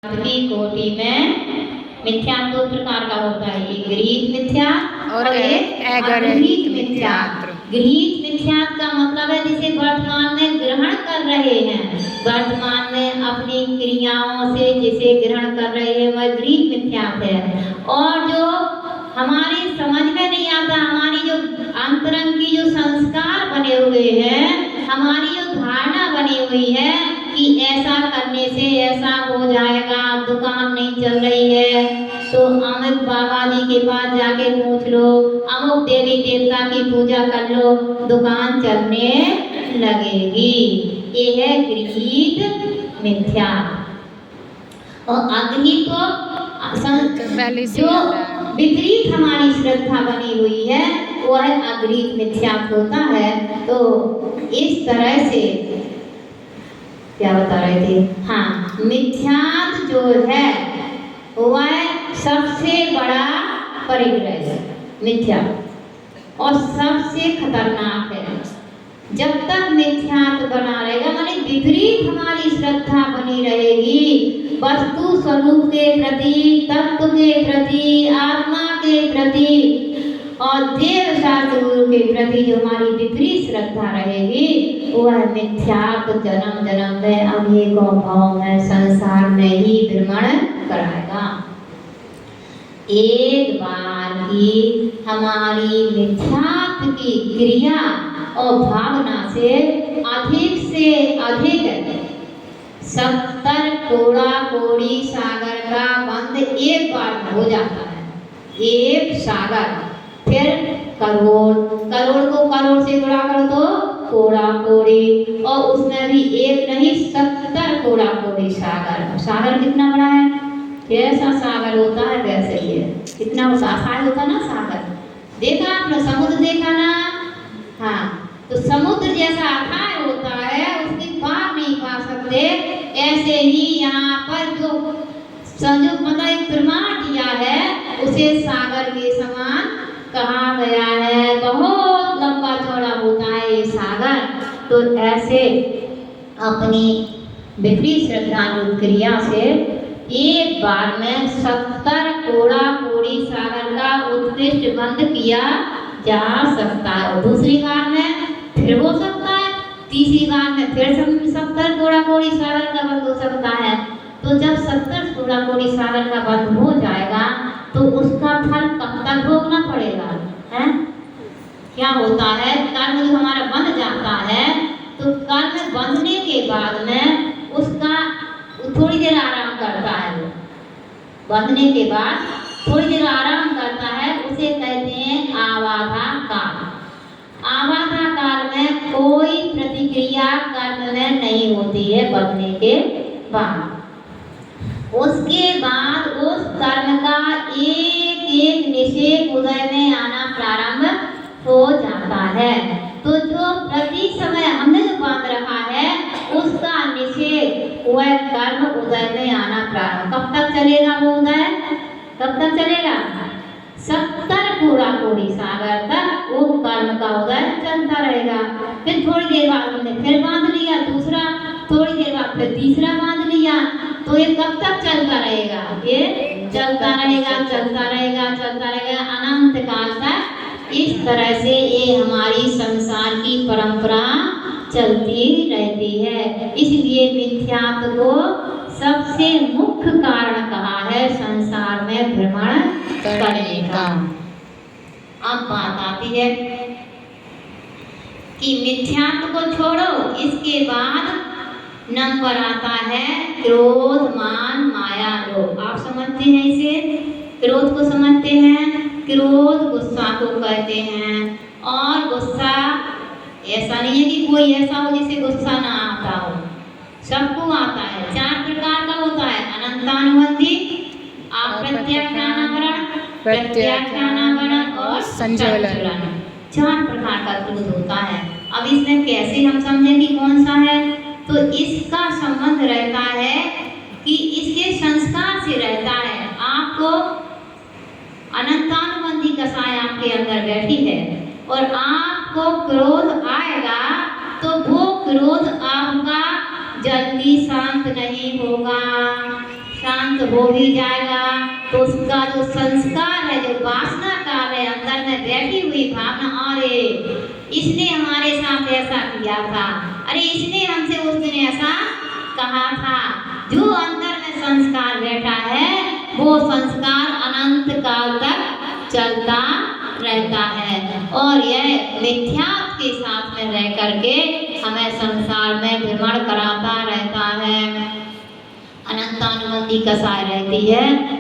की कोटि में मिथ्या दो प्रकार का होता है, एक गृहीत मिथ्या और एक अगृहीत मिथ्या। गृहीत मिथ्या का मतलब है जिसे वर्तमान में ग्रहण कर रहे हैं, वर्तमान में अपनी क्रियाओं से जिसे ग्रहण कर रहे हैं वह गृहीत मिथ्या है। और जो हमारी समझ में नहीं आता, हमारी जो अंतरंग की जो संस्कार बने हुए हैं, हमारी जो धारणा बनी हुई है कि ऐसा करने से ऐसा हो जाएगा, दुकान नहीं चल रही है तो अमुक बाबा जी के पास जाके पूछ लो, अमुक देवी देवता की पूजा कर लो, दुकान चलने लगेगी। ये है गृहीत मिथ्या। और अग्नि को जो विपरीत हमारी श्रद्धा बनी हुई है वह अग्रीत मिथ्या होता है। तो इस तरह से क्या बता रहे थे, हाँ, मिथ्यात जो है वह सबसे बड़ा परिग्रह है, मिथ्या, और सबसे खतरनाक है। जब तक मिथ्यात बना रहेगा, माने विपरीत हमारी श्रद्धा बनी रहेगी वस्तु स्वरूप के प्रति, तत्व के प्रति, आत्मा के प्रति और देव शास्त्र गुरु के प्रति जो हमारी विपरीत श्रद्धा रहेगी वह मिथ्यात जन्म जन्म में अनेकों भाव में संसार में ही भ्रमण कराएगा। एक बार की हमारी मिथ्यात की क्रिया और भावना से अधिक 70 कोड़ा कोड़ी सागर का बंध एक बार हो जाता है। एक सागर, फिर करोड़, करोड़ को करोड़ से गुणा कर दो, कोड़ा कोड़ी, और उसमें भी एक नहीं 70 कोड़ा कोड़ी सागर। सागर कितना बड़ा है, कैसा सागर होता है वैसे ही है, कितना शाखाएं होता ना सागर। देखा आपने समुद्र देखा ना, हाँ, तो समुद्र जैसा अथाह होता है उसकी पार नहीं पा सकते, ऐसे ही यहाँ पर जो संयोग मतलब एक प्रमाण दिया है उसे सागर के समान कहा गया है। बहुत लंबा चौड़ा होता है ये सागर। तो ऐसे अपनी विपरीत श्रद्धा क्रिया से एक बार में 70 कोड़ा कोड़ी सागर का उत्कृष्ट बंध किया जा सकता है। दूसरी बार में फिर हो सकता है, तीसरी बार में फिर 70 कोड़ा कोड़ी सागर का बंध हो सकता है। तो जब 70 कोड़ा कोड़ी सागर का बंध हो जाएगा तो उसका फल कब तक भोगना पड़ेगा, है? क्या होता है, कर्म जो हमारा बंध जाता है तो कर्म बंधने के बाद में उसका थोड़ी देर आराम करता है, वो बंधने के बाद थोड़ी देर आराम करता है, उसे कहते हैं आवाधा काल। आवाधा काल में कोई प्रतिक्रिया कर्म में नहीं होती है बंधने के बाद। उसके बाद उस कर्म का एक एक निषेध उदय में आना प्रारंभ हो जाता है। तो जो प्रति समय हमने जो बांध रखा है उसका निषेध वह कर्म उदय में आना प्रारंभ। कब तक चलेगा वो उदय, कब तक चलेगा? 70 कोड़ा कोड़ी सागर तक वो कर्म का उदय चलता रहेगा। फिर थोड़ी देर बाद हमने फिर बांध लिया दूसरा, थोड़ी देर बाद फिर तीसरा बांध लिया, तो ये कब तक चलता रहेगा? ये चलता रहेगा, चलता रहेगा, चलता रहेगा अनंत काल तक। इस तरह से ये हमारी संसार की परंपरा चलती रहती है। इसलिए मिथ्यात्व को सबसे मुख्य कारण कहा है संसार में भ्रमण करने का। अब बात आती है कि मिथ्यात्व को छोड़ो, इसके बाद नंबर आता है क्रोध मान माया लोभ। आप समझते हैं इसे, क्रोध को समझते हैं? क्रोध गुस्सा को कहते हैं। और गुस्सा ऐसा नहीं है कि कोई ऐसा हो जिसे गुस्सा ना आता हो, सबको आता है। 4 प्रकार का होता है, अनंतानुबंधी, अप्रत्याख्यानावरण, प्रत्याख्यानावरण और संज्वलन। 4 प्रकार का क्रोध होता है। अब इसमें कैसे हम समझें कि कौन सा है? तो इसका संबंध रहता है कि इसके संस्कार से रहता है। आपको अनंतानुबंधी कसाय आपके अंदर बैठी है और आपको क्रोध आएगा तो वो क्रोध आपका जल्दी शांत नहीं होगा। अंत हो भी जाएगा तो उसका जो संस्कार है, जो वासना काल है, अंदर में बैठी हुई भावना, अरे इसने हमारे साथ ऐसा किया था, अरे इसने हमसे उस दिन ऐसा कहा था, जो अंदर में संस्कार बैठा है वो संस्कार अनंत काल तक चलता रहता है। और यह मिथ्यात्व के साथ में रह करके हमें संसार में भ्रमण कराता रहता है, अनंतानुबंधी कसाय रहती है।